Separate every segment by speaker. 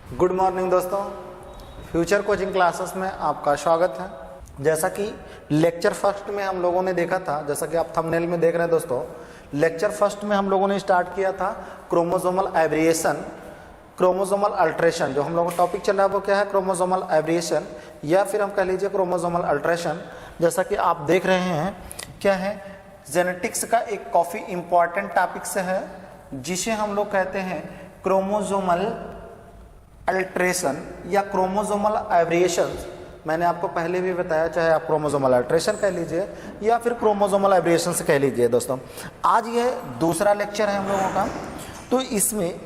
Speaker 1: Good morning दोस्तों, future coaching classes में आपका स्वागत है। जैसा कि लेक्चर फर्स्ट में हम लोगों ने देखा था, जैसा कि आप थंबनेल में देख रहे हैं दोस्तों, लेक्चर फर्स्ट में हम लोगों ने स्टार्ट किया था क्रोमोसोमल एब्रिएशन, क्रोमोसोमल अल्ट्रेशन। जो हम लोगों का टॉपिक चल रहा है वो क्या है, क्रोमोसोमल एब्रिएशन या फिर हम कह लीजिए क्रोमोसोमल अल्ट्रेशन। जैसा कि आप देख रहे हैं क्या है, जेनेटिक्स का एक काफ़ी इम्पॉर्टेंट टॉपिक से है जिसे हम लोग कहते हैं क्रोमोसोमल अल्ट्रेशन या क्रोमोसोमल एब्रिएशन। मैंने आपको पहले भी बताया, चाहे आप क्रोमोसोमल अल्ट्रेशन कह लीजिए या फिर क्रोमोसोमल एब्रिएशन से कह लीजिए। दोस्तों आज ये दूसरा लेक्चर है हम लोगों का। तो इसमें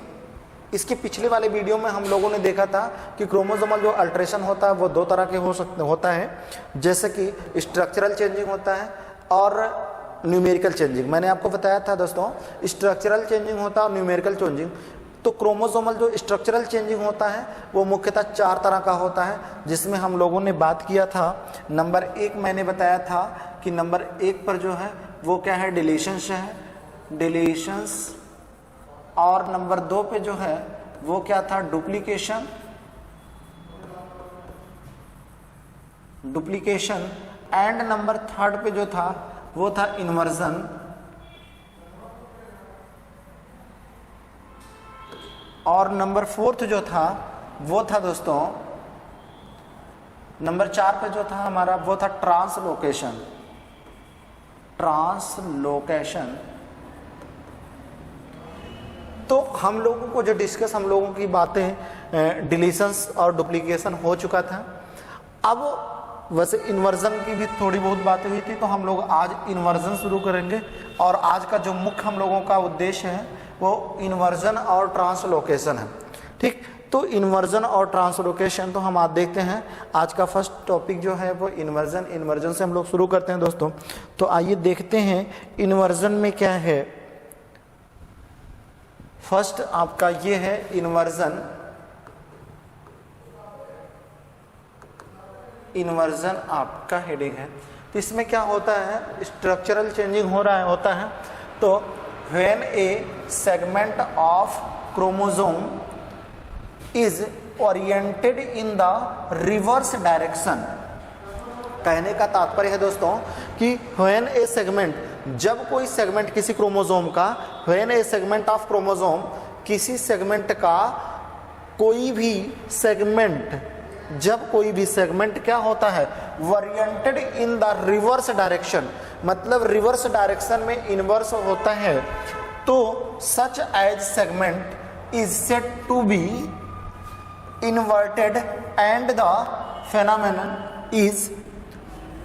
Speaker 1: इसके पिछले वाले वीडियो में हम लोगों ने देखा था कि क्रोमोसोमल जो अल्ट्रेशन होता है वो दो तरह के होता है, जैसे कि स्ट्रक्चरल चेंजिंग होता है और न्यूमेरिकल चेंजिंग। मैंने आपको बताया था दोस्तों, स्ट्रक्चरल चेंजिंग होता है और न्यूमेरिकल चेंजिंग। तो क्रोमोसोमल जो स्ट्रक्चरल चेंजिंग होता है वो मुख्यतः 4 तरह का होता है, जिसमें हम लोगों ने बात किया था। नंबर 1 मैंने बताया था कि नंबर 1 पर जो है वो क्या है, डिलीशंस है, डिलीशंस। और नंबर 2 पे जो है वो क्या था, डुप्लीकेशन, डुप्लीकेशन। एंड नंबर 3 पे जो था वो था इन्वर्जन। और नंबर 4 जो था वो था दोस्तों, नंबर 4 पे जो था हमारा वो था ट्रांसलोकेशन, ट्रांसलोकेशन। तो हम लोगों को जो डिस्कस, हम लोगों की बातें डिलीशंस और डुप्लीकेशन हो चुका था। अब वैसे इन्वर्जन की भी थोड़ी बहुत बातें हुई थी, तो हम लोग आज इन्वर्जन शुरू करेंगे। और आज का जो मुख्य हम लोगों का उद्देश्य है वो इन्वर्जन और ट्रांसलोकेशन है। ठीक, तो इन्वर्जन और ट्रांसलोकेशन तो हम आज देखते हैं। आज का फर्स्ट टॉपिक जो है वो इन्वर्जन, इन्वर्जन से हम लोग शुरू करते हैं दोस्तों। तो आइए देखते हैं इन्वर्जन में क्या है। फर्स्ट आपका ये है इन्वर्जन। इन्वर्जन आपका हेडिंग है। तो इसमें क्या होता है, स्ट्रक्चरल चेंजिंग हो रहा है होता है। तो when a segment of chromosome is oriented in the reverse direction, कहने का तात्पर्य है दोस्तों कि when a segment, जब कोई सेगमेंट किसी क्रोमोसोम का, when a segment of chromosome, किसी सेगमेंट का कोई भी सेगमेंट, जब कोई भी सेगमेंट क्या होता है, oriented in the reverse direction, मतलब रिवर्स डायरेक्शन में इनवर्स होता है, तो such as segment is said to be inverted and the phenomenon is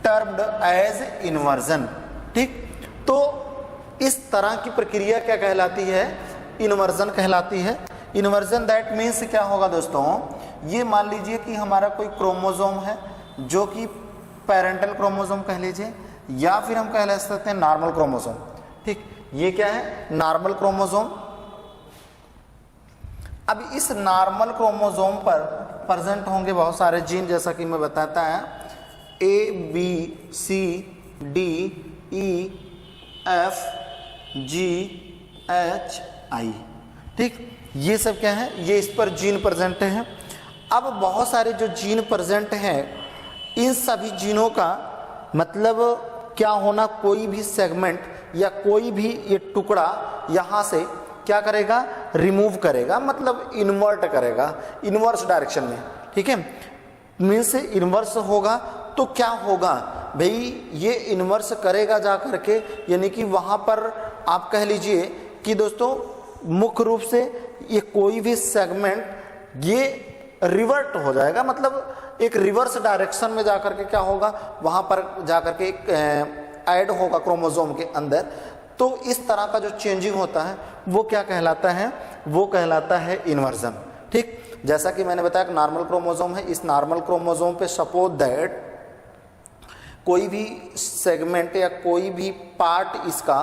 Speaker 1: termed as inversion. ठीक, तो इस तरह की प्रक्रिया क्या कहलाती है, इन्वर्जन कहलाती है। इन्वर्जन दैट मीन्स क्या होगा दोस्तों, ये मान लीजिए कि हमारा कोई क्रोमोसोम है जो कि पेरेंटल क्रोमोसोम कह लीजिए या फिर हम कह सकते हैं नॉर्मल क्रोमोसोम। ठीक, ये क्या है, नॉर्मल क्रोमोसोम। अब इस नॉर्मल क्रोमोसोम पर प्रेजेंट होंगे बहुत सारे जीन, जैसा कि मैं बताता है A, B, C, D, E, F, G, H, I। ठीक, ये सब क्या है, ये इस पर जीन प्रेजेंट हैं। अब बहुत सारे जो जीन प्रेजेंट हैं, इन सभी जीनों का मतलब क्या होना, कोई भी सेगमेंट या कोई भी ये टुकड़ा यहाँ से क्या करेगा, रिमूव करेगा, मतलब इन्वर्ट करेगा इन्वर्स डायरेक्शन में। ठीक है, मीन्स इन्वर्स होगा तो क्या होगा भाई, ये इन्वर्स करेगा जा करके, यानी कि वहाँ पर आप कह लीजिए कि दोस्तों मुख्य रूप से ये कोई भी सेगमेंट ये रिवर्ट हो जाएगा, मतलब एक रिवर्स डायरेक्शन में जाकर के क्या होगा, वहाँ पर जाकर के एक ऐड होगा क्रोमोसोम के अंदर। तो इस तरह का जो चेंजिंग होता है वो क्या कहलाता है, वो कहलाता है इन्वर्जन। ठीक, जैसा कि मैंने बताया कि नॉर्मल क्रोमोसोम है, इस नॉर्मल क्रोमोसोम पे सपोज दैट कोई भी सेगमेंट या कोई भी पार्ट इसका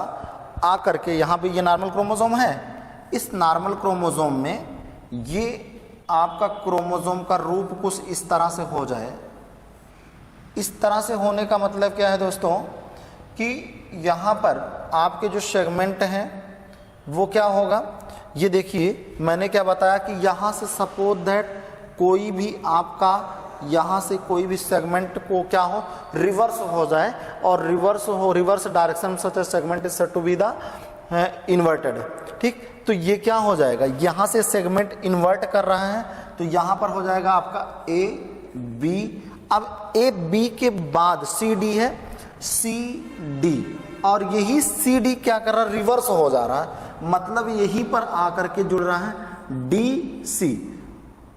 Speaker 1: आ करके, यहाँ पे ये नॉर्मल क्रोमोसोम है, इस नॉर्मल क्रोमोसोम में ये आपका क्रोमोसोम का रूप कुछ इस तरह से हो जाए। इस तरह से होने का मतलब क्या है दोस्तों, कि यहाँ पर आपके जो सेगमेंट हैं वो क्या होगा, ये देखिए मैंने क्या बताया कि यहाँ से सपोज दैट कोई भी आपका यहाँ से कोई भी सेगमेंट को क्या हो, रिवर्स हो जाए, और reverse direction such segment is said to be the inverted. ठीक, तो ये क्या हो जाएगा, यहाँ से सेगमेंट इन्वर्ट कर रहा है तो यहाँ पर हो जाएगा आपका ए बी। अब ए बी के बाद सी डी है, सी डी, और यही सी डी क्या कर रहा है, रिवर्स हो जा रहा है, मतलब यहीं पर आकर के जुड़ रहा है डी सी।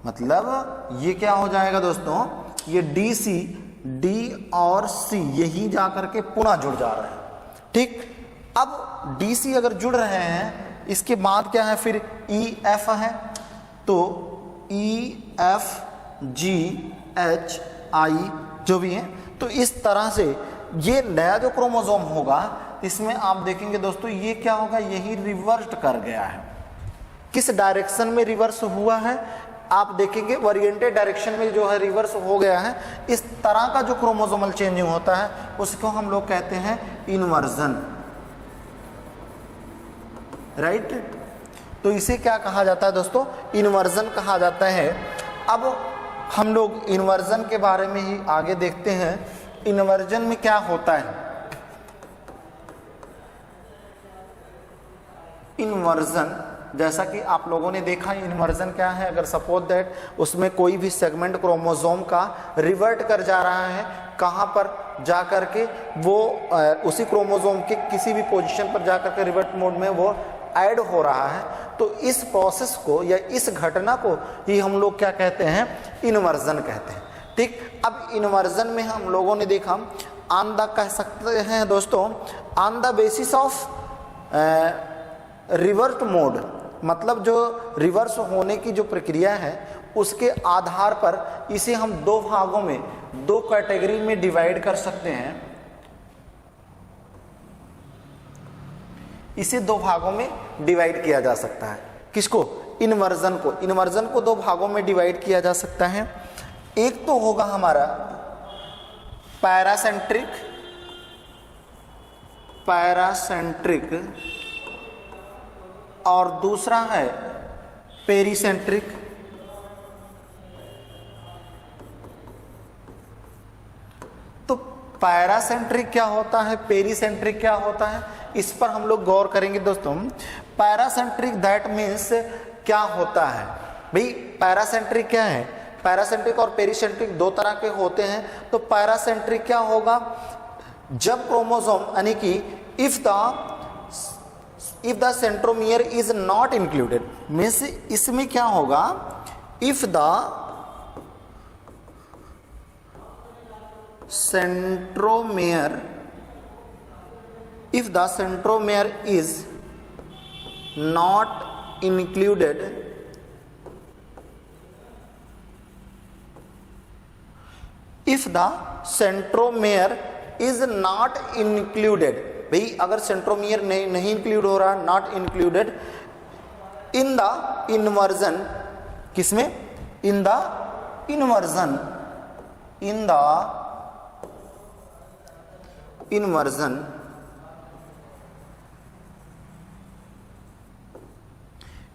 Speaker 1: मतलब ये क्या हो जाएगा दोस्तों, ये डी सी, डी और सी यहीं जाकर के पुनः जुड़ जा रहे हैं। ठीक, अब डी सी अगर जुड़ रहे हैं, इसके बाद क्या है फिर ई एफ है, तो ई एफ जी एच आई जो भी है, तो इस तरह से ये नया जो क्रोमोसोम होगा इसमें आप देखेंगे दोस्तों ये क्या होगा, यही रिवर्स कर गया है। किस डायरेक्शन में रिवर्स हुआ है आप देखेंगे, ओरिएंटेड डायरेक्शन में जो है रिवर्स हो गया है। इस तरह का जो क्रोमोसोमल चेंजिंग होता है उसको हम लोग कहते हैं इन्वर्जन, राइट। तो इसे क्या कहा जाता है दोस्तों, इन्वर्जन कहा जाता है। अब हम लोग इन्वर्जन के बारे में ही आगे देखते हैं, इन्वर्जन में क्या होता है। इन्वर्जन जैसा कि आप लोगों ने देखा, इन्वर्जन क्या है, अगर सपोज दैट उसमें कोई भी सेगमेंट क्रोमोसोम का रिवर्ट कर जा रहा है, कहाँ पर जा कर के वो उसी क्रोमोसोम के किसी भी पोजीशन पर जा कर के रिवर्ट मोड में वो ऐड हो रहा है, तो इस प्रोसेस को या इस घटना को ही हम लोग क्या कहते हैं, इन्वर्जन कहते हैं। ठीक, अब इन्वर्जन में हम लोगों ने देखा ऑन द कह सकते हैं दोस्तों, on the basis of revert mode, मतलब जो रिवर्स होने की जो प्रक्रिया है उसके आधार पर इसे हम दो भागों में, दो कैटेगरी में डिवाइड कर सकते हैं। इसे दो भागों में डिवाइड किया जा सकता है। किसको, इन्वर्जन को। इन्वर्जन को दो भागों में डिवाइड किया जा सकता है। एक तो होगा हमारा पैरासेंट्रिक और दूसरा है पेरिसेंट्रिक। तो पैरासेंट्रिक क्या होता है, पेरिसेंट्रिक क्या होता है, इस पर हम लोग गौर करेंगे दोस्तों। पैरासेंट्रिक दैट मीन्स क्या होता है भाई, पैरासेंट्रिक क्या है, पैरासेंट्रिक और पेरिसेंट्रिक दो तरह के होते हैं। तो पैरासेंट्रिक क्या होगा, जब क्रोमोसोम यानी कि if the centromere is not included, means इसमें क्या होगा, if the centromere is not included, if the centromere is not included, भाई अगर सेंट्रोमियर नहीं इंक्लूड हो रहा, not included in the inversion, किसमें, in the inversion, in the inversion,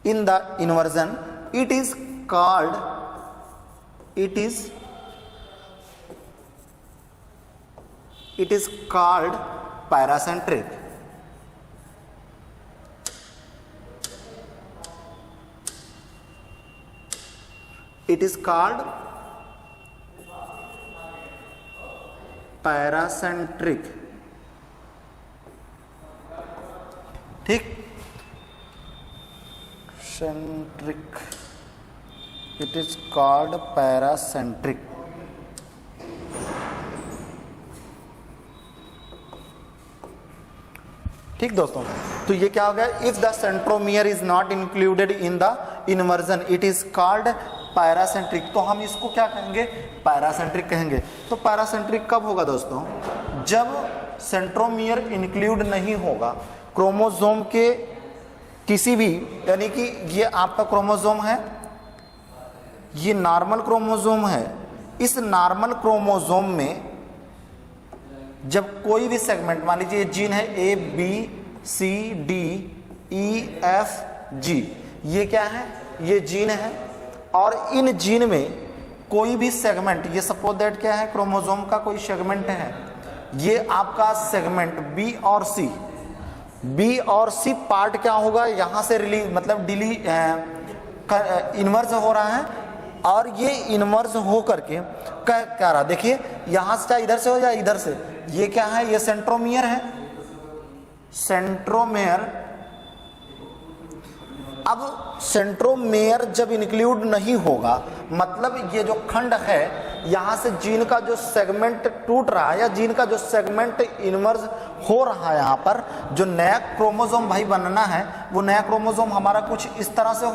Speaker 1: in the inversion it is called paracentric. It is called paracentric. ठीक, centric, it is called paracentric. ठीक दोस्तों, तो ये क्या हो गया, if the centromere is not included in the inversion it is called paracentric. तो हम इसको क्या कहेंगे, पैरासेंट्रिक कहेंगे। तो पैरासेंट्रिक कब होगा दोस्तों, जब सेंट्रोमियर इंक्लूड नहीं होगा क्रोमोसोम के किसी भी, यानी कि ये आपका क्रोमोसोम है, ये नॉर्मल क्रोमोसोम है, इस नॉर्मल क्रोमोसोम में जब कोई भी सेगमेंट, मान लीजिए जीन है A B C D E F G, ये क्या है, ये जीन है, और इन जीन में कोई भी सेगमेंट, ये सपोज दैट क्या है, क्रोमोसोम का कोई सेगमेंट है, ये आपका सेगमेंट बी और सी पार्ट क्या होगा, यहाँ से रिलीज मतलब इन्वर्स हो रहा है, और ये इन्वर्स हो करके क्या रहा, देखिए यहाँ से चाहे इधर से हो या इधर से, ये क्या है, ये सेंट्रोमियर है, सेंट्रोमेयर। अब सेंट्रोमेयर जब इंक्लूड नहीं होगा, मतलब ये जो खंड है यहाँ से जीन का जो सेगमेंट टूट रहा है या जीन का जो सेगमेंट इन्वर्स हो रहा है, यहाँ पर जो नया क्रोमोसोम भाई बनना है, वो नया क्रोमोसोम हमारा कुछ इस तरह से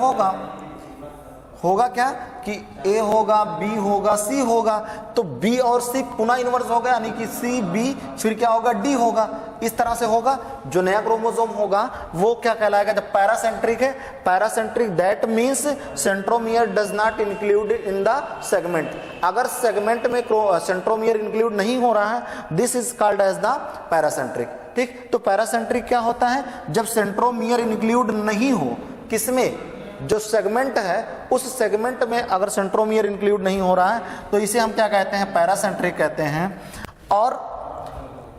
Speaker 1: होगा क्या कि ए होगा, बी होगा, सी होगा, तो बी और सी पुनः इन्वर्स होगा, यानी कि सी बी, फिर क्या होगा, डी होगा, इस तरह से होगा। जो नया क्रोमोसोम होगा वो क्या कहलाएगा, जब पैरासेंट्रिक है, paracentric that means centromere does not include in the segment. अगर सेगमेंट में सेंट्रोमियर इंक्लूड नहीं हो रहा है, this is called as the paracentric. ठीक, तो पैरासेंट्रिक क्या होता है, जब सेंट्रोमियर इंक्लूड नहीं हो, किसमें, जो सेगमेंट है उस सेगमेंट में अगर सेंट्रोमियर इंक्लूड नहीं हो रहा है, तो इसे हम क्या कहते हैं, पैरासेंट्रिक कहते हैं। और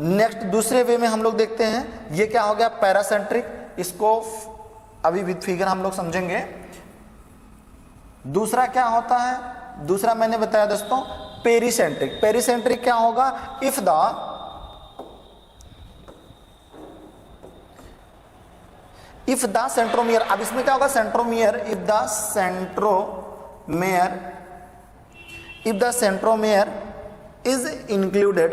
Speaker 1: नेक्स्ट दूसरे वे में हम लोग देखते हैं, ये क्या हो गया, पैरासेंट्रिक, इसको अभी विद फिगर हम लोग समझेंगे। दूसरा क्या होता है, दूसरा मैंने बताया दोस्तों पेरीसेंट्रिक। पेरीसेंट्रिक क्या होगा, इफ द सेंट्रोमियर, अब इसमें क्या होगा, centromere, if the centromere is included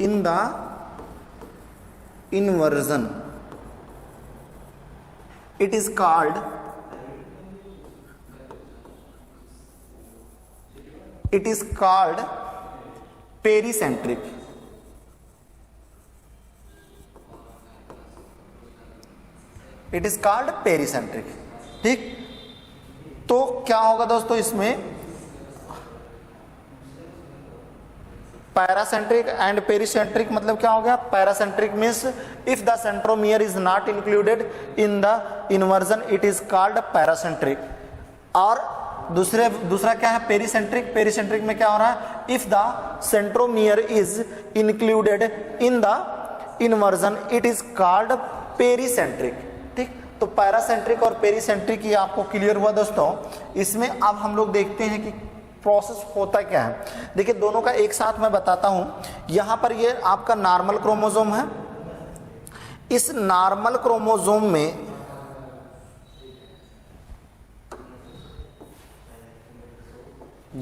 Speaker 1: in the inversion, it is called pericentric। It is called pericentric. ठीक, तो क्या होगा दोस्तों, इसमें पैरासेंट्रिक एंड पेरीसेंट्रिक मतलब क्या हो गया, paracentric means if the centromere is not included in the inversion, it is called paracentric. और दूसरा क्या है, पेरीसेंट्रिक। पेरीसेंट्रिक में क्या हो रहा है, if the centromere is included in the inversion, it is called pericentric. ठीक, तो पैरासेंट्रिक और पेरीसेंट्रिक ये आपको क्लियर हुआ दोस्तों। इसमें अब हम लोग देखते हैं कि प्रोसेस होता क्या है। देखिए दोनों का एक साथ मैं बताता हूं। यहां पर ये आपका नॉर्मल क्रोमोसोम है, इस नॉर्मल क्रोमोसोम में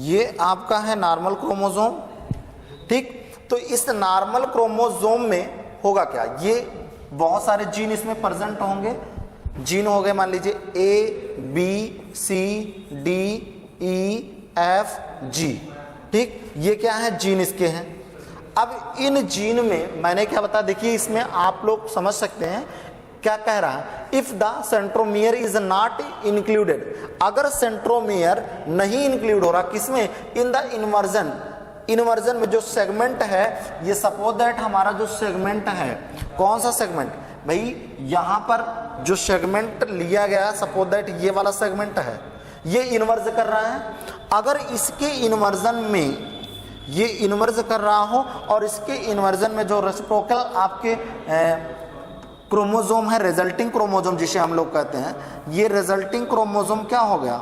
Speaker 1: ये आपका है नॉर्मल क्रोमोसोम। ठीक, तो इस नॉर्मल क्रोमोसोम में होगा क्या, ये बहुत सारे जीन इसमें प्रेजेंट होंगे। जीन हो गए मान लीजिए A B C D E F G. ठीक, ये क्या है, जीन इसके हैं। अब इन जीन में मैंने क्या बता, देखिए इसमें आप लोग समझ सकते हैं क्या कह रहा है, if the centromere is not included, अगर सेंट्रोमियर नहीं इंक्लूड हो रहा किसमें, इन द इन्वर्जन, इन्वर्जन में जो सेगमेंट है, ये सपोज दैट हमारा जो सेगमेंट है, कौन सा सेगमेंट भाई, यहां पर जो सेगमेंट लिया गया सपोज दैट ये वाला सेगमेंट है, ये इन्वर्ज कर रहा है। अगर इसके इन्वर्जन में ये इन्वर्ज कर रहा हो और इसके इन्वर्जन में जो रेसिप्रोकल आपके क्रोमोसोम है, रिजल्टिंग क्रोमोसोम जिसे हम लोग कहते हैं, ये रिजल्टिंग क्रोमोसोम क्या हो गया,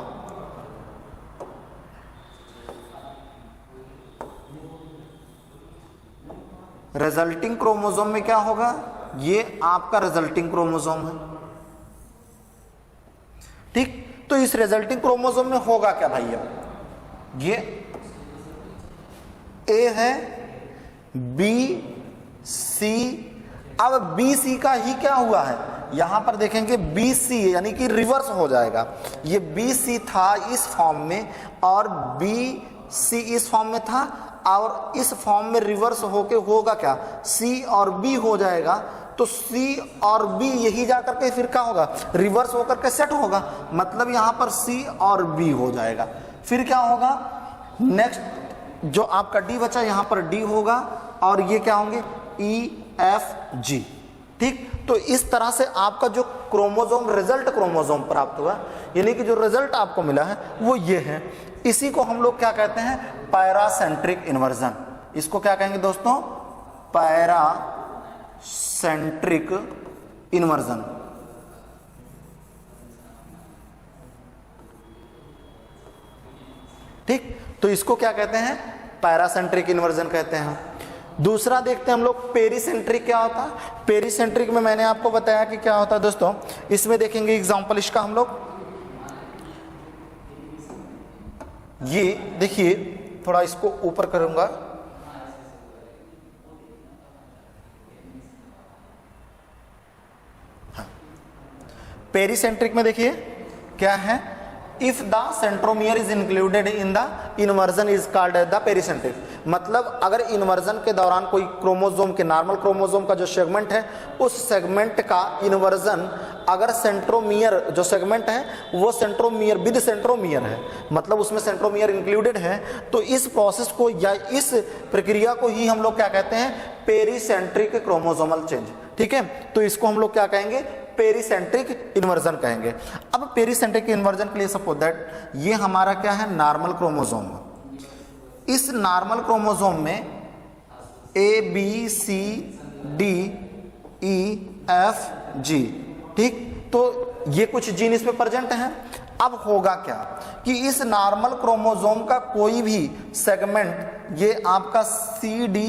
Speaker 1: रिजल्टिंग क्रोमोसोम में क्या होगा, ये आपका रिजल्टिंग क्रोमोसोम है। ठीक, तो इस रिजल्टिंग क्रोमोसोम में होगा क्या भैया, ये ए है, बी सी, अब बी सी का ही क्या हुआ है, यहां पर देखेंगे बी सी यानी कि रिवर्स हो जाएगा। ये बी सी था इस फॉर्म में और बी सी इस फॉर्म में था, और इस फॉर्म में रिवर्स होके होगा क्या, सी और बी हो जाएगा। तो सी और बी यही जाकर के फिर क्या होगा, रिवर्स होकर के सेट होगा, मतलब यहां पर सी और बी हो जाएगा। फिर क्या होगा, नेक्स्ट जो आपका डी बचा यहां पर डी होगा और ये क्या होंगे ई एफ जी। ठीक, तो इस तरह से आपका जो क्रोमोसोम रिजल्ट क्रोमोसोम प्राप्त हुआ, यानी कि जो रिजल्ट आपको मिला है वो ये है। इसी को हम लोग क्या कहते हैं, पैरासेंट्रिक इन्वर्जन। इसको क्या कहेंगे दोस्तों, पैरासेंट्रिक इन्वर्जन। ठीक, तो इसको क्या कहते हैं, पैरासेंट्रिक इन्वर्जन कहते हैं। दूसरा देखते हैं हम लोग पेरीसेंट्रिक क्या होता है। पेरीसेंट्रिक में मैंने आपको बताया कि क्या होता है दोस्तों, इसमें देखेंगे एग्जांपल इसका हम लोग, ये देखिए थोड़ा इसको ऊपर करूंगा, हाँ। पेरीसेंट्रिक में देखिए क्या है, if the centromere is included in the inversion is called as the pericentric. मतलब अगर इन्वर्जन के दौरान कोई क्रोमोसोम के, नॉर्मल क्रोमोसोम का जो सेगमेंट है उस सेगमेंट का इन्वर्जन अगर सेंट्रोमियर जो सेगमेंट है वो सेंट्रोमियर विद सेंट्रोमियर है, मतलब उसमें सेंट्रोमियर इंक्लूडेड है, तो इस प्रोसेस को या इस प्रक्रिया को ही हम लोग क्या कहते हैं, पेरीसेंट्रिक क्रोमोसोमल चेंज। ठीक है, तो इसको हम लोग क्या कहेंगे, पेरीसेंट्रिक इन्वर्जन कहेंगे। अब पेरीसेंट्रिक इन्वर्जन के लिए सपोज दैट ये हमारा क्या है, नॉर्मल क्रोमोसोम। इस नॉर्मल क्रोमोसोम में A B C D E F G, ठीक, तो ये कुछ जीन इसमें प्रेजेंट हैं। अब होगा क्या कि इस नॉर्मल क्रोमोसोम का कोई भी सेगमेंट, ये आपका सी डी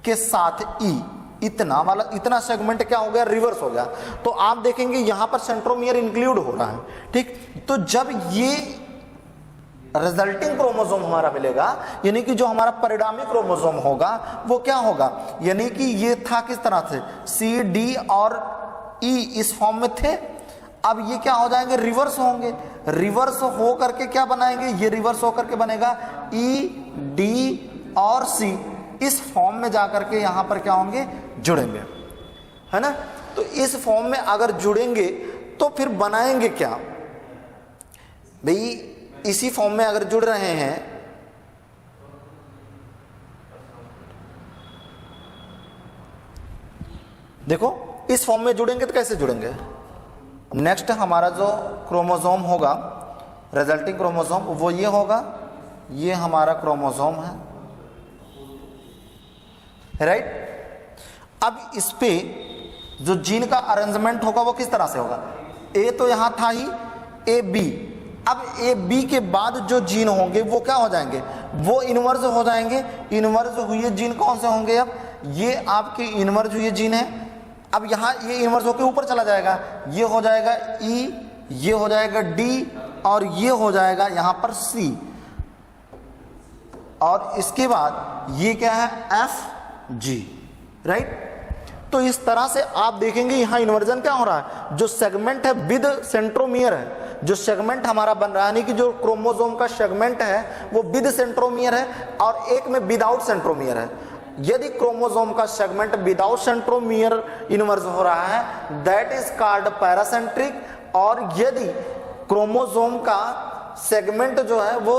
Speaker 1: के साथ ई, इतना वाला इतना सेगमेंट क्या हो गया, रिवर्स हो गया। तो आप देखेंगे यहां पर सेंट्रोमियर इंक्लूड हो रहा है। ठीक, तो जब ये रिजल्टिंग क्रोमोसोम हमारा मिलेगा, यानी कि जो हमारा परिणामी क्रोमोसोम होगा वो क्या होगा, यानी कि ये था किस तरह से, सी डी और ई इस फॉर्म में थे, अब ये क्या हो जाएंगे, रिवर्स होंगे। रिवर्स हो करके क्या बनाएंगे, ये रिवर्स हो करके बनेगा ई डी और सी, इस फॉर्म में जाकर के यहां पर क्या होंगे, जुड़ेंगे, है ना। तो इस फॉर्म में अगर जुड़ेंगे तो फिर बनाएंगे क्या भाई, इसी फॉर्म में अगर जुड़ रहे हैं, देखो इस फॉर्म में जुड़ेंगे तो कैसे जुड़ेंगे, नेक्स्ट हमारा जो क्रोमोसोम होगा, रिजल्टिंग क्रोमोसोम, वो ये होगा, ये हमारा क्रोमोसोम है, राइट। अब इस पे जो जीन का अरेंजमेंट होगा वो किस तरह से होगा, ए तो यहां था ही, ए बी, अब ए बी के बाद जो जीन होंगे वो क्या हो जाएंगे, वो इनवर्स हो जाएंगे। इनवर्स हुए जीन कौन से होंगे, अब ये आपके इनवर्स हुए जीन है, अब यहां ये इनवर्स होकर ऊपर चला जाएगा, ये हो जाएगा ई, ये हो जाएगा डी और ये हो जाएगा यहां पर सी, और इसके बाद ये क्या है, एफ जी, राइट। तो इस तरह से आप देखेंगे यहां इन्वर्जन क्या हो रहा है, जो सेगमेंट है विद सेंट्रोमियर है, जो सेगमेंट हमारा बन रहा है, यानी कि जो क्रोमोसोम का सेगमेंट है वो विद सेंट्रोमियर है और एक में विदाउट सेंट्रोमियर है। यदि क्रोमोसोम का सेगमेंट विदाउट सेंट्रोमियर इन्वर्स हो रहा है दैट इज कॉल्ड पैरासेंट्रिक, और यदि क्रोमोसोम का सेगमेंट जो है वो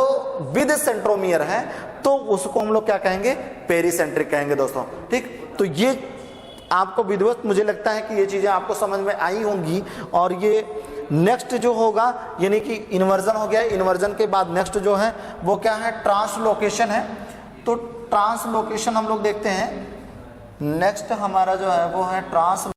Speaker 1: विद सेंट्रोमियर है तो उसको हम लोग क्या कहेंगे, पेरीसेंट्रिक कहेंगे दोस्तों। ठीक, तो ये आपको विधिवत मुझे लगता है कि ये चीजें आपको समझ में आई होंगी। और ये नेक्स्ट जो होगा, यानी कि इन्वर्जन हो गया, इन्वर्जन के बाद नेक्स्ट जो है वो क्या है, ट्रांसलोकेशन है। तो ट्रांसलोकेशन हम लोग देखते हैं, नेक्स्ट हमारा जो है वो है ट्रांसलोकेशन।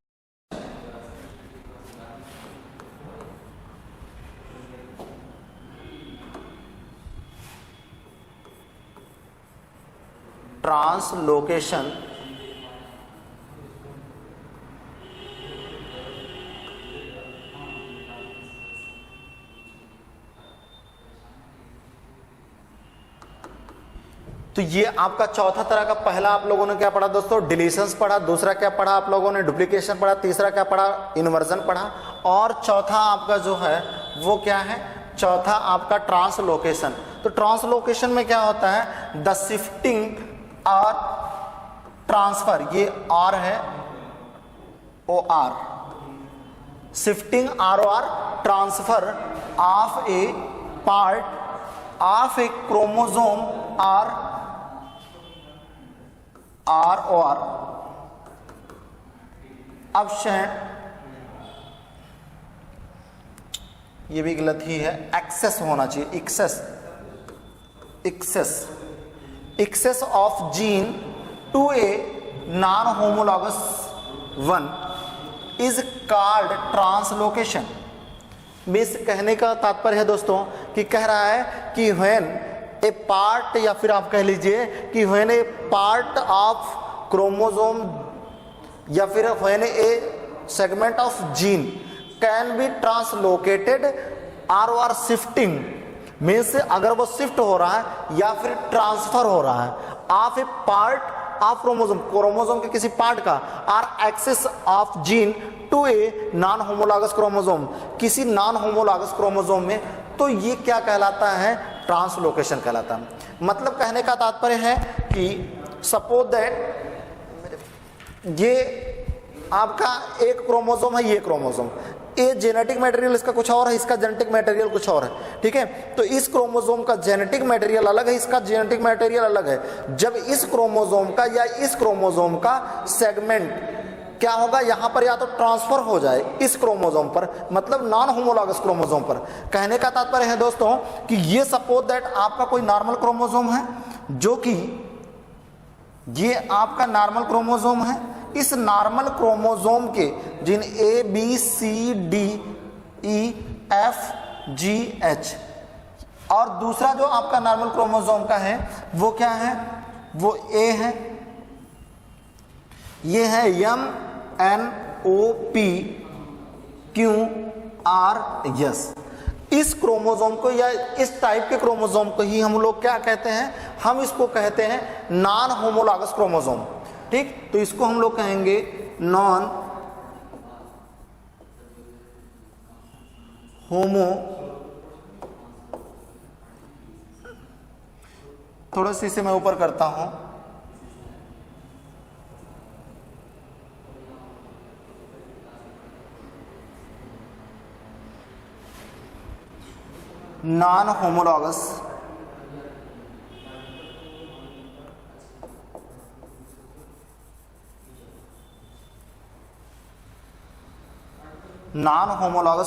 Speaker 1: तो ये आपका चौथा तरह का, पहला आप लोगों ने क्या पढ़ा दोस्तों, डिलीशंस पढ़ा, दूसरा क्या पढ़ा आप लोगों ने, डुप्लीकेशन पढ़ा, तीसरा क्या पढ़ा, इन्वर्जन पढ़ा, और चौथा आपका जो है वो क्या है, चौथा आपका ट्रांसलोकेशन। तो ट्रांसलोकेशन में क्या होता है, द शिफ्टिंग और ट्रांसफर, ये आर है, O R, shifting or O R, transfer of a part of a chromosome or और ऑप्शन, ये भी गलत ही है, एक्सेस होना चाहिए, excess of gene to a non homologous one is called translocation. मिस कहने का तात्पर्य है दोस्तों कि कह रहा है कि व्हेन ए पार्ट, या फिर आप कह लीजिए कि when a part of chromosome या फिर when a segment of gene can be translocated or shifting, means अगर वो शिफ्ट हो रहा है या फिर ट्रांसफर हो रहा है of a part of chromosome के किसी पार्ट का or excess of gene to a non homologous chromosome, किसी नॉन होमोलॉगस क्रोमोसोम में, तो ये क्या कहलाता है? ट्रांसलोकेशन कहलाता है। मतलब कहने का तात्पर्य है कि सपोज दैट ये आपका एक क्रोमोसोम है, ये क्रोमोसोम, ये जेनेटिक मटेरियल इसका कुछ और है, इसका जेनेटिक मटेरियल कुछ और है, ठीक है। तो इस क्रोमोसोम का जेनेटिक मटेरियल अलग है, इसका जेनेटिक मटेरियल अलग है। जब इस क्रोमोसोम का या इस क्रोमोसोम का सेगमेंट क्या होगा, यहां पर या तो ट्रांसफर हो जाए इस क्रोमोसोम पर, मतलब नॉन होमोलॉगस क्रोमोसोम पर। कहने का तात्पर्य है दोस्तों कि ये सपोज दैट आपका कोई नॉर्मल क्रोमोसोम है, जो कि ये आपका नॉर्मल क्रोमोसोम है। इस नॉर्मल क्रोमोसोम के जिन A B C D E F G H, और दूसरा जो आपका नॉर्मल क्रोमोसोम का है वो क्या है, वो ए है, ये है M N O P Q R S. इस क्रोमोसोम को या इस टाइप के क्रोमोसोम को ही हम लोग क्या कहते हैं, हम इसको कहते हैं नॉन होमोलॉगस क्रोमोसोम, ठीक। तो इसको हम लोग कहेंगे नॉन होमो, थोड़ा सी इसे मैं ऊपर करता हूं, नॉन होमोलॉगस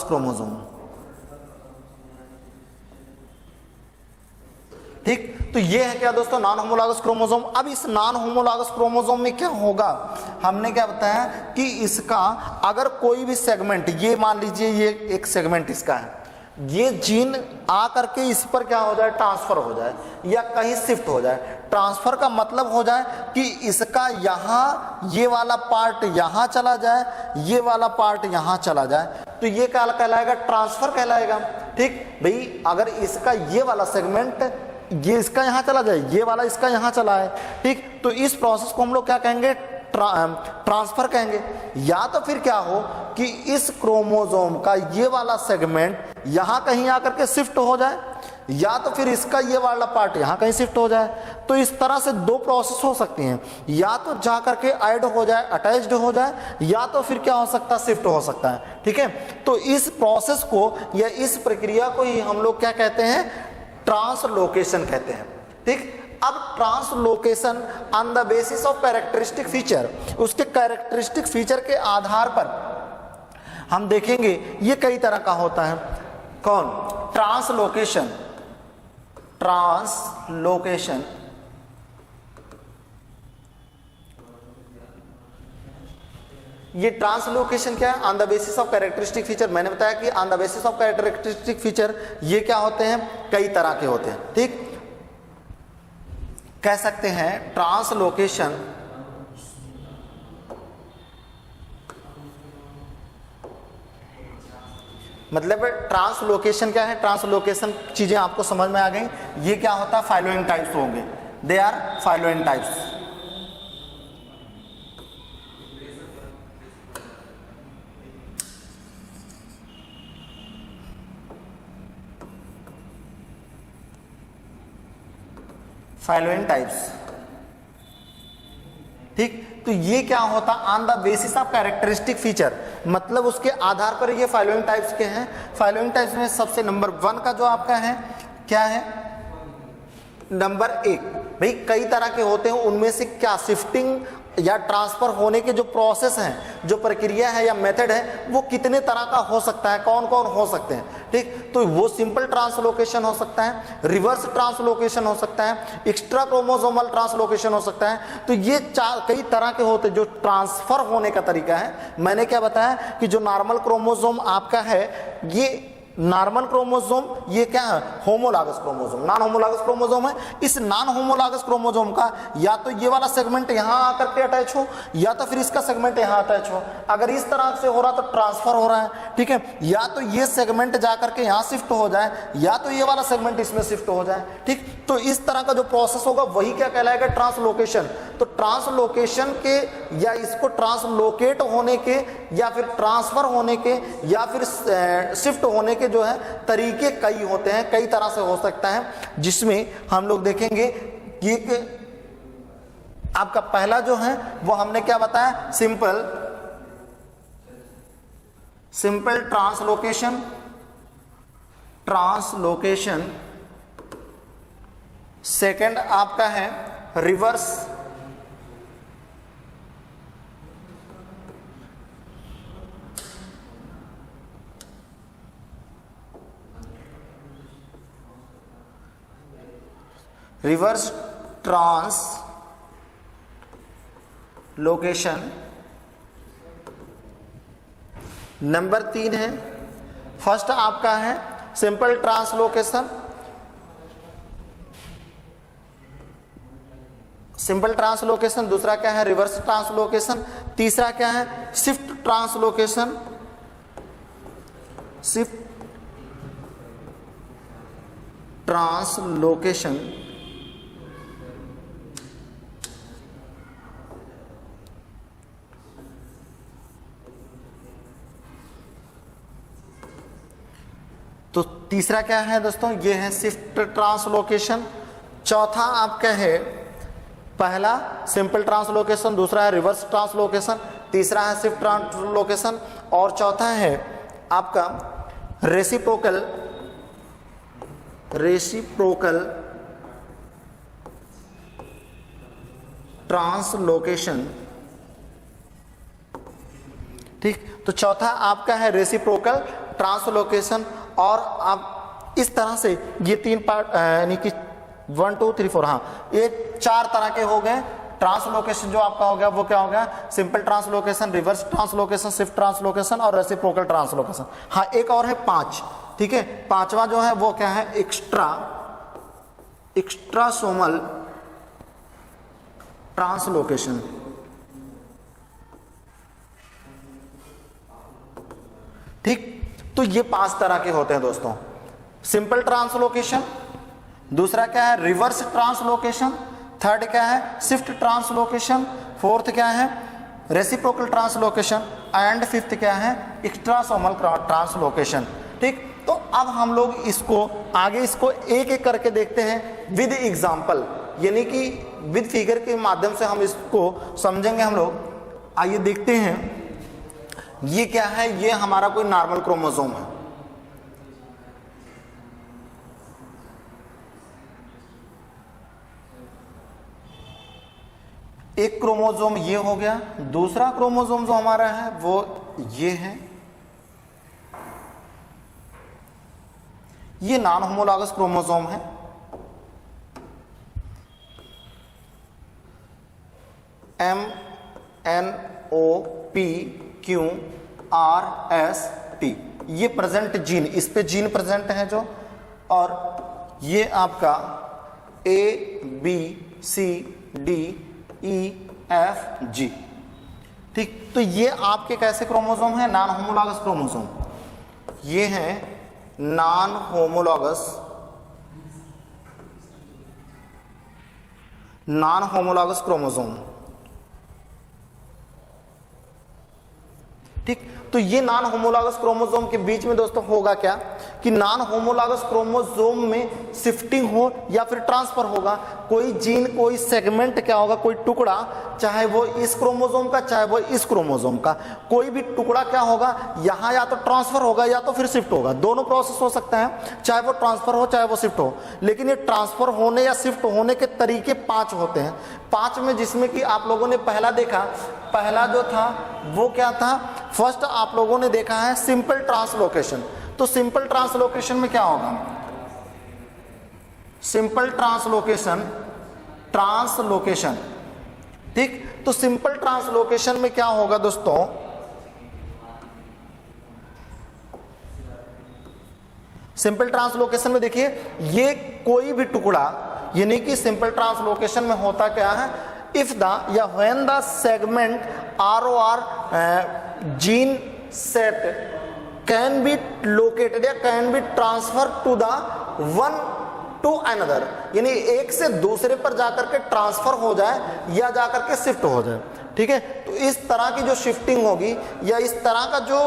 Speaker 1: क्रोमोसोम, ठीक। तो ये है क्या दोस्तों, नॉन होमोलॉगस क्रोमोसोम। अब इस नॉन होमोलॉगस क्रोमोसोम में क्या होगा, हमने क्या बताया कि इसका अगर कोई भी सेगमेंट, ये मान लीजिए ये एक सेगमेंट इसका है, ये जीन आ करके इस पर क्या हो जाए, ट्रांसफर हो जाए या कहीं शिफ्ट हो जाए। ट्रांसफर का मतलब हो जाए कि इसका यहाँ ये वाला पार्ट यहाँ चला जाए, ये वाला पार्ट यहाँ चला जाए, तो ये क्या कहलाएगा, ट्रांसफर कहलाएगा, ठीक। भाई अगर इसका ये वाला सेगमेंट ये इसका यहाँ चला जाए, ये वाला इसका यहाँ चला है, ठीक, तो इस प्रोसेस को हम लोग क्या कहेंगे, ट्रांसफर कहेंगे। या तो फिर क्या हो कि इस क्रोमोसोम का ये वाला सेगमेंट यहां कहीं आकर के शिफ्ट हो जाए, या तो फिर इसका ये वाला पार्ट यहां कहीं शिफ्ट हो जाए। तो इस तरह से दो प्रोसेस हो सकती हैं, या तो जा करके ऐड हो जाए, अटैच्ड हो जाए, या तो फिर क्या हो सकता है, शिफ्ट हो सकता है, ठीक है। तो इस प्रोसेस को या इस प्रक्रिया को ही हम लोग क्या कहते हैं, ट्रांसलोकेशन कहते हैं, ठीक। अब translocation on the basis of characteristic feature, उसके कैरेक्टरिस्टिक फीचर के आधार पर हम देखेंगे ये कई तरह का होता है। कौन, ट्रांसलोकेशन, ये ट्रांसलोकेशन क्या है, on the basis of characteristic feature. मैंने बताया कि on the basis of characteristic feature ये क्या होते हैं, कई तरह के होते हैं, ठीक। कह सकते हैं ट्रांसलोकेशन मतलब ट्रांसलोकेशन क्या है, ट्रांसलोकेशन चीजें आपको समझ में आ गई। ये क्या होता है, फॉलोइंग टाइप्स होंगे, they are following types. Following types, ठीक। तो ये क्या होता, on the basis of characteristic feature, मतलब उसके आधार पर ये फॉलोइंग टाइप्स के हैं। फॉलोइंग टाइप्स में सबसे नंबर 1 का जो आपका है क्या है, नंबर 1, भाई कई तरह के होते हैं, उनमें से क्या शिफ्टिंग या ट्रांसफर होने के जो प्रोसेस हैं, जो प्रक्रिया है या मेथड है, वो कितने तरह का हो सकता है, कौन कौन हो सकते हैं। ठीक, तो वो सिंपल ट्रांसलोकेशन हो सकता है, रिवर्स ट्रांसलोकेशन हो सकता है, एक्स्ट्रा क्रोमोसोमल ट्रांसलोकेशन हो सकता है। तो ये कई तरह के होते हैं जो ट्रांसफर होने का तरीका है। मैंने क्या बताया कि जो नॉर्मल क्रोमोसोम आपका है, ये नॉर्मल क्रोमोसोम, ये क्या है, homologous chromosome, non homologous chromosome है। इस नॉन होमोलॉगस क्रोमोसोम का या तो ये वाला सेगमेंट यहां आकर के अटैच हो, या तो फिर इसका सेगमेंट यहां अटैच हो। अगर इस तरह से हो रहा तो ट्रांसफर हो रहा है, ठीक है। या तो ये सेगमेंट जाकर के यहां शिफ्ट हो जाए, या तो ये वाला सेगमेंट इसमें शिफ्ट हो जाए, ठीक। तो इस तरह का जो प्रोसेस होगा वही क्या कहलाएगा, ट्रांसलोकेशन। तो ट्रांसलोकेशन के या इसको ट्रांसलोकेट होने के या फिर ट्रांसफर होने के या फिर शिफ्ट होने के जो है तरीके कई होते हैं, कई तरह से हो सकता है, जिसमें हम लोग देखेंगे कि आपका पहला जो है वो हमने क्या बताया, सिंपल ट्रांसलोकेशन। सेकंड आपका है रिवर्स ट्रांसलोकेशन। नंबर 3 है, फर्स्ट आपका है सिंपल ट्रांसलोकेशन, दूसरा क्या है रिवर्स ट्रांसलोकेशन, तीसरा क्या है शिफ्ट ट्रांसलोकेशन, तो तीसरा क्या है दोस्तों, ये है शिफ्ट ट्रांसलोकेशन। चौथा आपका है पहला सिंपल ट्रांसलोकेशन, दूसरा है रिवर्स ट्रांसलोकेशन, तीसरा है शिफ्ट ट्रांसलोकेशन, और चौथा है आपका रेसिप्रोकल ट्रांसलोकेशन। ठीक, तो चौथा आपका है रेसिप्रोकल ट्रांसलोकेशन। और आप इस तरह से ये 3 पार्ट यानी कि 1 2 3 4, हाँ ये 4 तरह के हो गए। ट्रांसलोकेशन जो आपका हो गया वो क्या हो गया, simple translocation, reverse translocation, shift translocation और रेसिप्रोकल ट्रांसलोकेशन। हाँ एक और है 5, ठीक है। पांचवा जो है वो क्या है, एक्स्ट्रासोमल ट्रांसलोकेशन। ठीक, तो ये 5 तरह के होते हैं दोस्तों। सिंपल ट्रांसलोकेशन, दूसरा क्या है रिवर्स ट्रांसलोकेशन, थर्ड क्या है शिफ्ट ट्रांसलोकेशन, फोर्थ क्या है रेसिप्रोकल ट्रांसलोकेशन एंड फिफ्थ क्या है एक्स्ट्रासोमल ट्रांसलोकेशन। ठीक, तो अब हम लोग इसको आगे इसको एक एक करके देखते हैं विद एग्जांपल, यानी कि विद फिगर के माध्यम से हम इसको समझेंगे हम लोग। आइए देखते हैं, ये क्या है, ये हमारा कोई नॉर्मल क्रोमोसोम है। एक क्रोमोसोम ये हो गया, दूसरा क्रोमोसोम जो हमारा है वो ये है, ये नॉन होमोलॉगस क्रोमोसोम है। MNOPQRST, ये प्रेजेंट जीन, इस पे जीन प्रेजेंट है जो, और ये आपका ABCDEFG। ठीक, तो ये आपके कैसे क्रोमोसोम है, नॉन होमोलॉगस क्रोमोसोम। ये है नॉन होमोलॉगस क्रोमोसोम। ठीक, तो ये नॉन होमोलॉगस क्रोमोसोम के बीच में दोस्तों होगा क्या कि नॉन होमोलॉगस क्रोमोसोम में शिफ्टिंग हो या फिर ट्रांसफर होगा। कोई जीन, कोई सेगमेंट क्या होगा, कोई टुकड़ा, चाहे वो इस क्रोमोसोम का चाहे वो इस क्रोमोसोम का, कोई भी टुकड़ा क्या होगा यहाँ या तो ट्रांसफर होगा या तो फिर शिफ्ट होगा। दोनों प्रोसेस हो सकता है, चाहे वो ट्रांसफर हो चाहे वो शिफ्ट हो। लेकिन ये ट्रांसफर होने या शिफ्ट होने के तरीके 5 होते हैं। 5 में जिसमें कि आप लोगों ने पहला देखा, पहला जो था वो क्या था, फर्स्ट आप लोगों ने देखा है सिंपल ट्रांसलोकेशन। तो सिंपल ट्रांसलोकेशन में क्या होगा, सिंपल ट्रांसलोकेशन, ठीक। तो सिंपल ट्रांसलोकेशन में क्या होगा दोस्तों, सिंपल ट्रांसलोकेशन में देखिए ये कोई भी टुकड़ा, यानी कि सिंपल ट्रांसलोकेशन में होता क्या है, इफ द या when the segment ROR gene set can be located या can be transfer to the one to another, यानी एक से दूसरे पर जाकर के ट्रांसफर हो जाए या जाकर के शिफ्ट हो जाए, ठीक है। तो इस तरह की जो शिफ्टिंग होगी या इस तरह का जो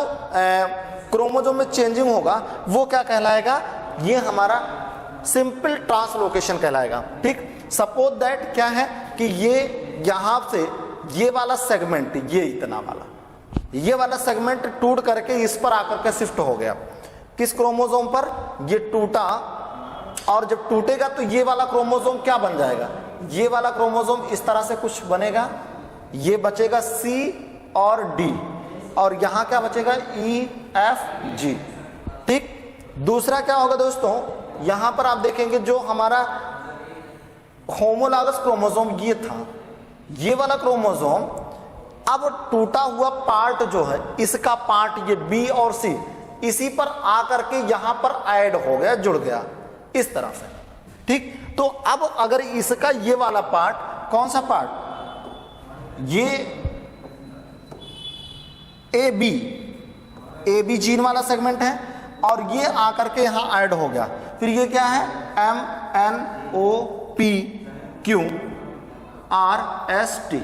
Speaker 1: क्रोमोसोम में चेंजिंग होगा वो क्या कहलाएगा, ये हमारा सिंपल ट्रांसलोकेशन कहलाएगा, ठीक। सपोज दैट क्या है कि ये यहां से ये वाला सेगमेंट, ये इतना वाला, ये वाला सेगमेंट टूट करके इस पर आकर के शिफ्ट हो गया, किस क्रोमोसोम पर, ये टूटा, और जब टूटेगा तो ये वाला क्रोमोसोम क्या बन जाएगा, ये वाला क्रोमोसोम इस तरह से कुछ बनेगा, ये बचेगा C और D, और यहां क्या बचेगा E F G, ठीक। दूसरा क्या होगा दोस्तों, यहां पर आप देखेंगे जो हमारा होमोलॉगस क्रोमोसोम ये था, ये वाला क्रोमोसोम अब टूटा हुआ पार्ट जो है, इसका पार्ट ये B और C इसी पर आकर के यहां पर ऐड हो गया, जुड़ गया इस तरह से, ठीक। तो अब अगर इसका ये वाला पार्ट, कौन सा पार्ट, ये AB जीन वाला सेगमेंट है और ये आकर के यहां ऐड हो गया, फिर ये क्या है MNOPQRST,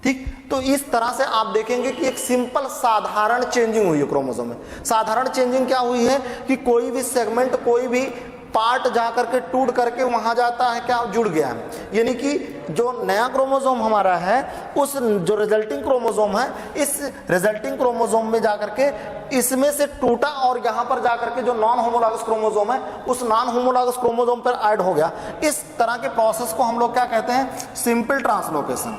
Speaker 1: ठीक। तो इस तरह से आप देखेंगे कि एक सिंपल साधारण चेंजिंग हुई है क्रोमोसोम में। साधारण चेंजिंग क्या हुई है कि कोई भी सेगमेंट, कोई भी पार्ट जाकर के टूट करके वहां जाता है, क्या जुड़ गया है, यानी कि जो नया क्रोमोसोम हमारा है, उस जो रिजल्टिंग क्रोमोसोम है, इस रिजल्टिंग क्रोमोसोम में जाकर के इसमें से टूटा और यहां पर जाकर के जो नॉन होमोलॉगस क्रोमोसोम है उस नॉन होमोलॉगस क्रोमोसोम पर ऐड हो गया। इस तरह के प्रोसेस को हम लोग क्या कहते हैं, सिंपल ट्रांसलोकेशन,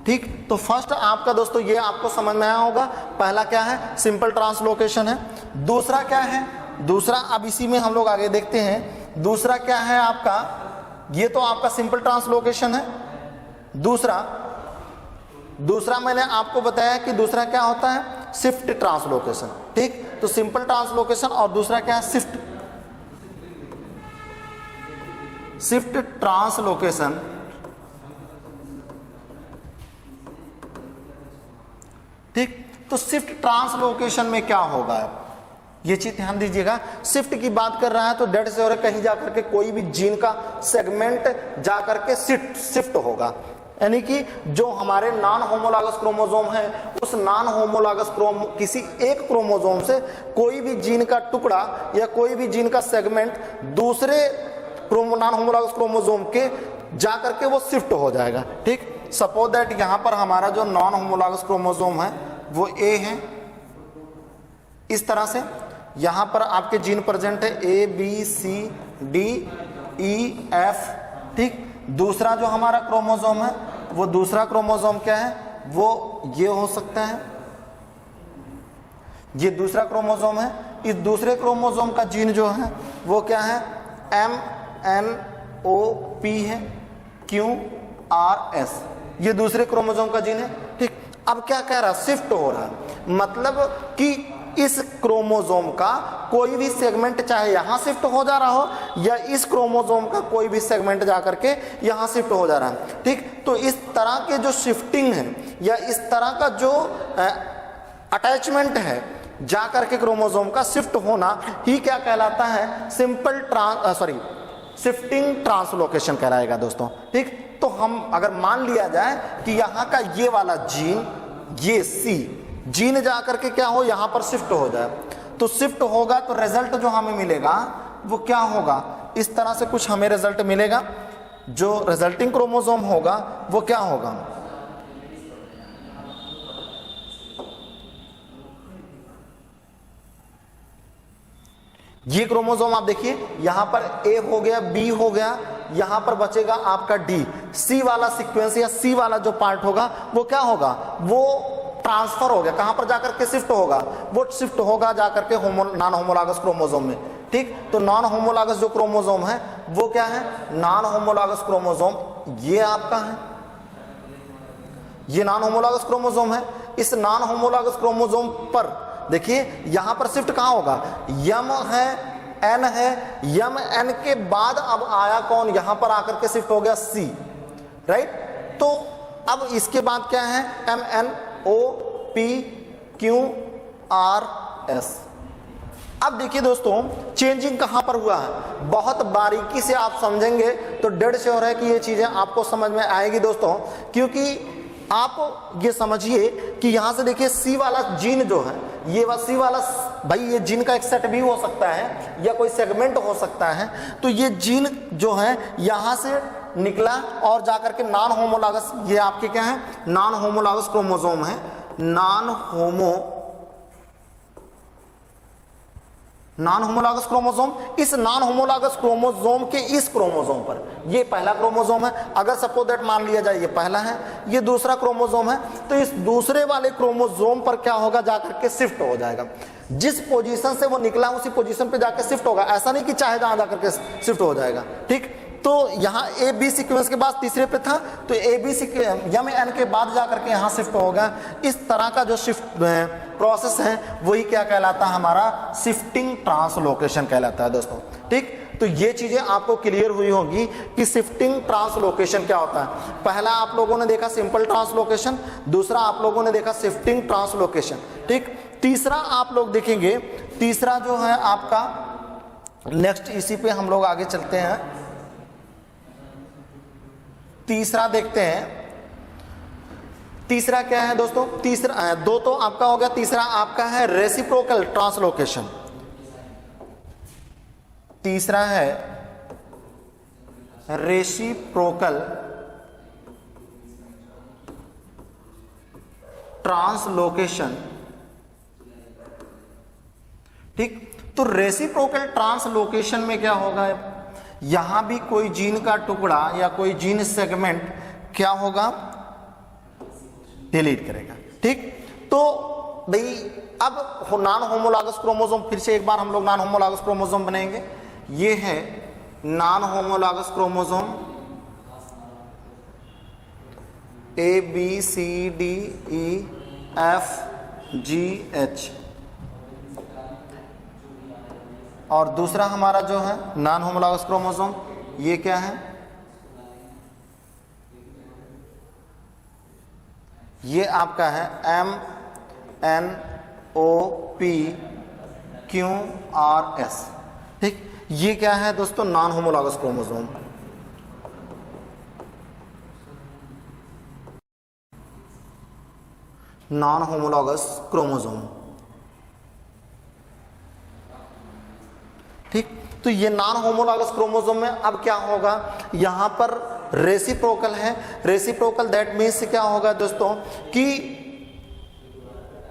Speaker 1: ठीक। तो फर्स्ट आपका दोस्तों ये आपको समझ में आया होगा, पहला क्या है, सिंपल ट्रांसलोकेशन है। दूसरा क्या है, दूसरा अब इसी में हम लोग आगे देखते हैं, दूसरा क्या है आपका, ये तो आपका सिंपल ट्रांसलोकेशन है। दूसरा मैंने आपको बताया कि दूसरा क्या होता है, शिफ्ट ट्रांसलोकेशन, ठीक। तो सिंपल ट्रांसलोकेशन और दूसरा क्या है, शिफ्ट ट्रांसलोकेशन, ठीक। तो शिफ्ट ट्रांसलोकेशन में क्या होगा, ये चीज ध्यान दीजिएगा। शिफ्ट की बात कर रहा है तो डेट से और कहीं जाकर के कोई भी जीन का सेगमेंट जाकर के शिफ्ट होगा, यानी कि जो हमारे नॉन होमोलॉगस क्रोमोसोम है उस नॉन होमोलॉगस किसी एक क्रोमोसोम से कोई भी जीन का टुकड़ा या कोई भी जीन का सेगमेंट दूसरे नॉन होमोलॉगस क्रोमोसोम के जाकर के वो शिफ्ट हो जाएगा, ठीक। सपोज दैट यहां पर हमारा जो नॉन होमोलॉगस क्रोमोसोम है वो A है, इस तरह से यहां पर आपके जीन प्रेजेंट है ABCDEF, ठीक। दूसरा जो हमारा क्रोमोसोम है वो दूसरा क्रोमोसोम क्या है, वो ये हो सकता है, ये दूसरा क्रोमोसोम है। इस दूसरे क्रोमोसोम का जीन जो है वो क्या है, MNOP है, QRS, ये दूसरे क्रोमोसोम का जीन है, ठीक। अब क्या कह रहा है, शिफ्ट हो रहा है, मतलब कि इस क्रोमोसोम का कोई भी सेगमेंट चाहे यहां शिफ्ट हो जा रहा हो या इस क्रोमोसोम का कोई भी सेगमेंट जाकर के यहां शिफ्ट हो जा रहा है, ठीक। तो इस तरह के जो शिफ्टिंग है या इस तरह का जो अटैचमेंट है जाकर के क्रोमोसोम का शिफ्ट होना ही क्या कहलाता है, शिफ्टिंग ट्रांसलोकेशन कहलाएगा दोस्तों। ठीक, तो हम अगर मान लिया जाए कि यहाँ का ये वाला जीन, ये सी जीन जा करके क्या हो, यहाँ पर शिफ्ट हो जाए, तो शिफ्ट होगा तो रिजल्ट जो हमें मिलेगा वो क्या होगा, इस तरह से कुछ हमें रिजल्ट मिलेगा। जो रिजल्टिंग क्रोमोसोम होगा वो क्या होगा, ये क्रोमोसोम आप देखिए यहां पर ए हो गया, बी हो गया, यहां पर बचेगा आपका डी। सी वाला सीक्वेंस या सी वाला जो पार्ट होगा वो क्या होगा, वो ट्रांसफर हो गया, कहां पर जाकर के शिफ्ट होगा, वो शिफ्ट होगा जाकर के नॉन होमोलॉगस क्रोमोसोम में। ठीक, तो नॉन होमोलॉगस जो क्रोमोसोम है वो क्या है, नॉन होमोलॉगस क्रोमोसोम ये आपका है, ये नॉन होमोलॉगस क्रोमोसोम है। इस नॉन होमोलॉगस क्रोमोसोम पर देखिए यहां पर शिफ्ट कहां होगा, यम है, एन है, यम एन के बाद अब आया कौन, यहां पर आकर के शिफ्ट हो गया सी, राइट। तो अब इसके बाद क्या है, M N O P Q R S. अब देखिए दोस्तों चेंजिंग कहां पर हुआ है, बहुत बारीकी से आप समझेंगे तो डेड श्योर है कि ये चीजें आपको समझ में आएगी दोस्तों। क्योंकि आप ये समझिए कि यहां से देखिए सी वाला जीन जो है, ये सी वाला, भाई ये जीन का एक सेट भी हो सकता है या कोई सेगमेंट हो सकता है। तो ये जीन जो है यहां से निकला और जाकर के नॉन होमोलॉगस, ये आपके क्या है, नॉन होमोलॉगस क्रोमोसोम है, नॉन होमोलॉगस क्रोमोसोम। इस नॉन होमोलॉगस क्रोमोसोम के इस क्रोमोसोम पर, ये पहला क्रोमोसोम है, अगर सपोज दैट मान लिया जाए ये पहला है, ये दूसरा क्रोमोसोम है, तो इस दूसरे वाले क्रोमोसोम पर क्या होगा, जाकर के शिफ्ट हो जाएगा। जिस पोजीशन से वो निकला उसी पोजीशन पे जाकर शिफ्ट होगा, ऐसा नहीं कि चाहे जहां जाकर के शिफ्ट हो जाएगा। ठीक, तो यहाँ ए बी सीक्वेंस के बाद तीसरे पे था, तो ए बी यम एन के बाद जाकर के यहाँ शिफ्ट होगा। इस तरह का जो शिफ्ट प्रोसेस है वही क्या कहलाता है, हमारा शिफ्टिंग ट्रांसलोकेशन कहलाता है दोस्तों। ठीक, तो ये चीजें आपको क्लियर हुई होगी कि शिफ्टिंग ट्रांसलोकेशन क्या होता है। पहला आप लोगों ने देखा सिंपल ट्रांसलोकेशन, दूसरा आप लोगों ने देखा शिफ्टिंग ट्रांसलोकेशन। ठीक, तीसरा आप लोग देखेंगे, तीसरा जो है आपका नेक्स्ट, इसी पे हम लोग आगे चलते हैं, तीसरा देखते हैं। तीसरा क्या है दोस्तों, तीसरा दो तो आपका हो गया, तीसरा आपका है रेसिप्रोकल ट्रांसलोकेशन। तीसरा है रेसिप्रोकल ट्रांसलोकेशन। ठीक, तो रेसिप्रोकल ट्रांसलोकेशन में क्या होगा, यहां भी कोई जीन का टुकड़ा या कोई जीन सेगमेंट क्या होगा, डिलीट करेगा। ठीक, तो भाई अब नॉन होमोलॉगस क्रोमोसोम, फिर से एक बार हम लोग नॉन होमोलॉगस क्रोमोसोम बनाएंगे। ये है non homologous chromosome A B C D E F G H, और दूसरा हमारा जो है नॉन होमोलॉगस क्रोमोसोम, ये क्या है, ये आपका है M N O P Q R S. ठीक, ये क्या है दोस्तों, non homologous chromosome. Non homologous chromosome. ठीक, तो ये नॉन होमोलॉगस क्रोमोसोम में अब क्या होगा, यहां पर रेसिप्रोकल है। रेसिप्रोकल दैट मीन्स क्या होगा दोस्तों कि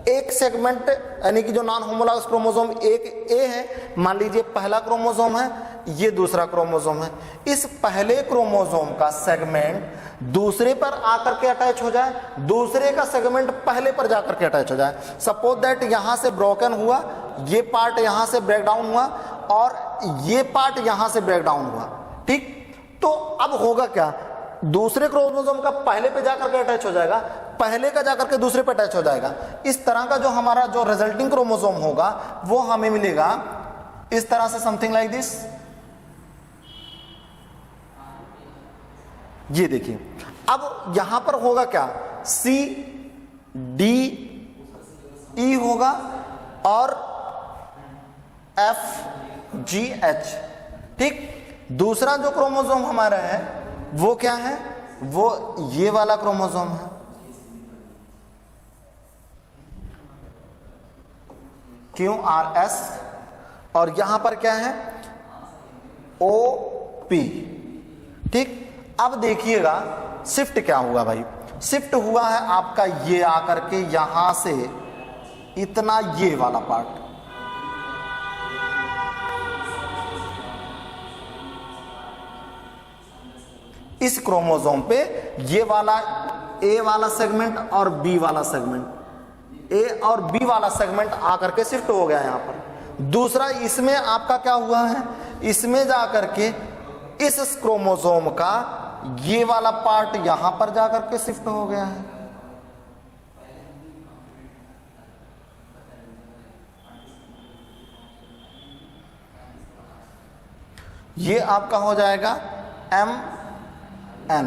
Speaker 1: एक सेगमेंट, यानी कि जो नॉन होमोलॉगस क्रोमोसोम एक ए है, मान लीजिए पहला क्रोमोसोम है, ये दूसरा क्रोमोसोम है, इस पहले क्रोमोसोम का सेगमेंट दूसरे पर आकर के अटैच हो जाए, दूसरे का सेगमेंट पहले पर जाकर के अटैच हो जाए। सपोज दैट यहां से ब्रोकन हुआ, ये पार्ट यहां से ब्रेक डाउन हुआ और ये पार्ट यहां से ब्रेक डाउन हुआ। ठीक, तो अब होगा क्या, दूसरे क्रोमोसोम का पहले पे जाकर के अटैच हो जाएगा, पहले का जाकर के दूसरे पे अटैच हो जाएगा। इस तरह का जो हमारा जो रिजल्टिंग क्रोमोसोम होगा वो हमें मिलेगा इस तरह से, समथिंग लाइक दिस। ये देखिए, अब यहां पर होगा क्या, सी डी ई होगा और एफ जी एच। ठीक, दूसरा जो क्रोमोसोम हमारा है वो क्या है, वो ये वाला क्रोमोसोम है। QRS, और यहां पर क्या है, OP। ठीक, अब देखिएगा शिफ्ट क्या हुआ भाई, शिफ्ट हुआ है आपका ये आकर के यहां से इतना ये वाला पार्ट, इस क्रोमोसोम पे ये वाला ए वाला सेगमेंट और बी वाला सेगमेंट, ए और बी वाला सेगमेंट आकर के शिफ्ट हो गया यहां पर। दूसरा इसमें आपका क्या हुआ है, इसमें जाकर के इस क्रोमोसोम का ये वाला पार्ट यहां पर जाकर के शिफ्ट हो गया है। ये आपका हो जाएगा MN,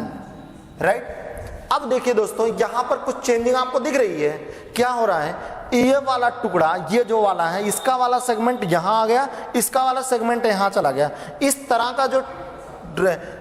Speaker 1: राइट। अब देखिए दोस्तों, यहां पर कुछ चेंजिंग आपको दिख रही है। क्या हो रहा है, ये वाला टुकड़ा, ये जो वाला है, इसका वाला सेगमेंट यहां आ गया, इसका वाला सेगमेंट यहां चला गया। इस तरह का जो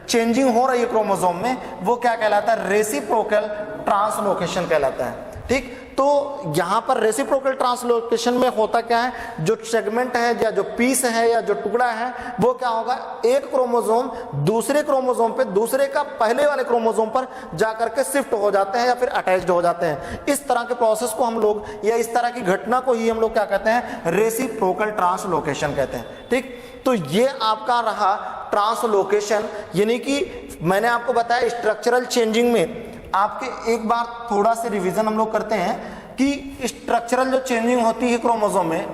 Speaker 1: चेंजिंग हो रही है क्रोमोसोम में, वो क्या कहलाता है, रेसिप्रोकल ट्रांसलोकेशन कहलाता है। ठीक, तो यहां पर रेसिप्रोकल ट्रांसलोकेशन में होता क्या है, जो सेगमेंट है या जो पीस है या जो टुकड़ा है, वो क्या होगा, एक क्रोमोसोम दूसरे क्रोमोसोम पे, दूसरे का पहले वाले क्रोमोसोम पर जाकर के शिफ्ट हो जाते हैं या फिर अटैच्ड हो जाते हैं। इस तरह के प्रोसेस को हम लोग, या इस तरह की घटना को ही हम लोग क्या कहते हैं, रेसिप्रोकल ट्रांसलोकेशन कहते हैं। ठीक, तो ये आपका रहा ट्रांसलोकेशन, यानी कि मैंने आपको बताया स्ट्रक्चरल चेंजिंग में आपके एक बार थोड़ा सा रिवीजन हम लोग करते हैं कि स्ट्रक्चरल जो चेंजिंग होती है क्रोमोसोम में,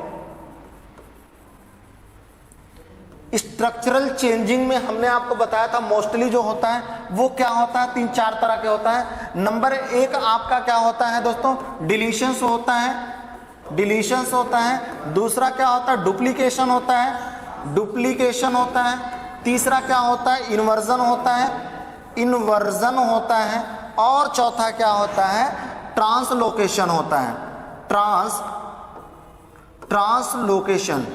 Speaker 1: स्ट्रक्चरल चेंजिंग में हमने आपको बताया था मोस्टली जो होता है वो क्या होता है, 3-4 तरह के होता है। नंबर 1 आपका क्या होता है दोस्तों, डिलीशंस होता है, डिलीशंस होता है। दूसरा क्या होता है, डुप्लीकेशन होता है, डुप्लीकेशन होता है। तीसरा क्या होता है, इन्वर्जन होता है, इन्वर्जन होता है। और चौथा क्या होता है, ट्रांसलोकेशन होता है, ट्रांसलोकेशन।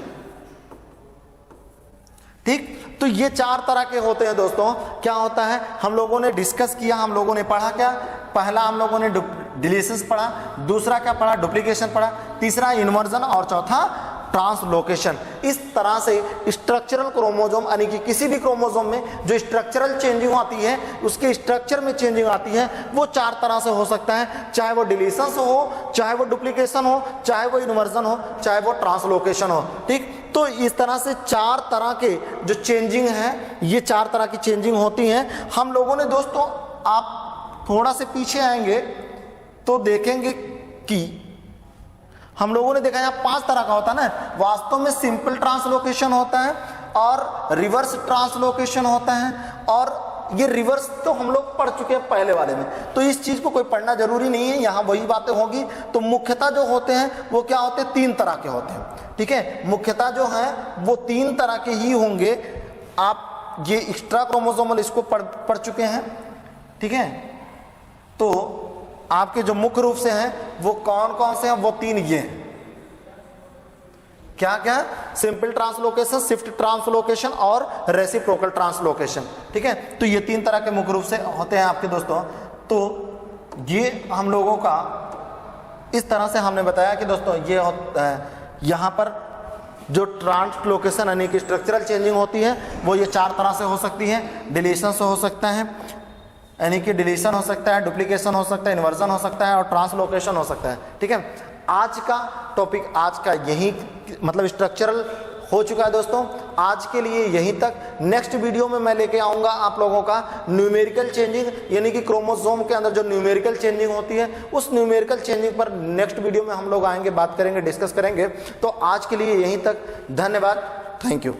Speaker 1: ठीक, तो ये 4 तरह के होते हैं दोस्तों। क्या होता है, हम लोगों ने डिस्कस किया, हम लोगों ने पढ़ा क्या, पहला हम लोगों ने डिलीशंस पढ़ा, दूसरा क्या पढ़ा, डुप्लीकेशन पढ़ा, तीसरा इन्वर्जन और चौथा ट्रांसलोकेशन। इस तरह से स्ट्रक्चरल क्रोमोसोम, यानी कि किसी भी क्रोमोसोम में जो स्ट्रक्चरल चेंजिंग आती है, उसके स्ट्रक्चर में चेंजिंग आती है, वो 4 तरह से हो सकता है। चाहे वो डिलीशंस हो, चाहे वो डुप्लीकेशन हो, चाहे वो इन्वर्जन हो, चाहे वो ट्रांसलोकेशन हो। ठीक, तो इस तरह से 4 तरह के जो चेंजिंग है, ये 4 तरह की चेंजिंग होती हैं। हम लोगों ने दोस्तों, आप थोड़ा से पीछे आएंगे तो देखेंगे कि हम लोगों ने देखा यहाँ 5 तरह का होता है ना। वास्तव में सिंपल ट्रांसलोकेशन होता है और रिवर्स ट्रांसलोकेशन होता है, और ये रिवर्स तो हम लोग पढ़ चुके हैं पहले वाले में, तो इस चीज को कोई पढ़ना जरूरी नहीं है, यहाँ वही बातें होगी। तो मुख्यतः जो होते हैं वो क्या होते हैं, 3 तरह के होते हैं। ठीक है, मुख्यतः जो है वो 3 तरह के ही होंगे। आप ये एक्स्ट्रा क्रोमोसोमल इसको पढ़ चुके हैं। ठीक है, तो आपके जो मुख्य रूप से हैं वो कौन कौन से हैं, वो 3 ये हैं। क्या क्या, सिंपल ट्रांसलोकेशन, शिफ्ट ट्रांसलोकेशन और रेसिप्रोकल ट्रांसलोकेशन। ठीक है, तो ये 3 तरह के मुख्य रूप से होते हैं आपके दोस्तों। तो ये हम लोगों का इस तरह से हमने बताया कि दोस्तों ये यहाँ पर जो ट्रांसलोकेशन यानी कि स्ट्रक्चरल चेंजिंग होती है वो ये 4 तरह से हो सकती है। डिलीशन से हो सकता है, यानी कि डिलीशन हो सकता है, डुप्लीकेशन हो सकता है, इन्वर्जन हो सकता है और ट्रांसलोकेशन हो सकता है। ठीक है, आज का टॉपिक, आज का यही मतलब स्ट्रक्चरल हो चुका है दोस्तों। आज के लिए यहीं तक। नेक्स्ट वीडियो में मैं लेके आऊँगा आप लोगों का न्यूमेरिकल चेंजिंग, यानी कि क्रोमोसोम के अंदर जो न्यूमेरिकल चेंजिंग होती है, उस न्यूमेरिकल चेंजिंग पर नेक्स्ट वीडियो में हम लोग आएंगे, बात करेंगे, डिस्कस करेंगे। तो आज के लिए यहीं तक, धन्यवाद, थैंक यू।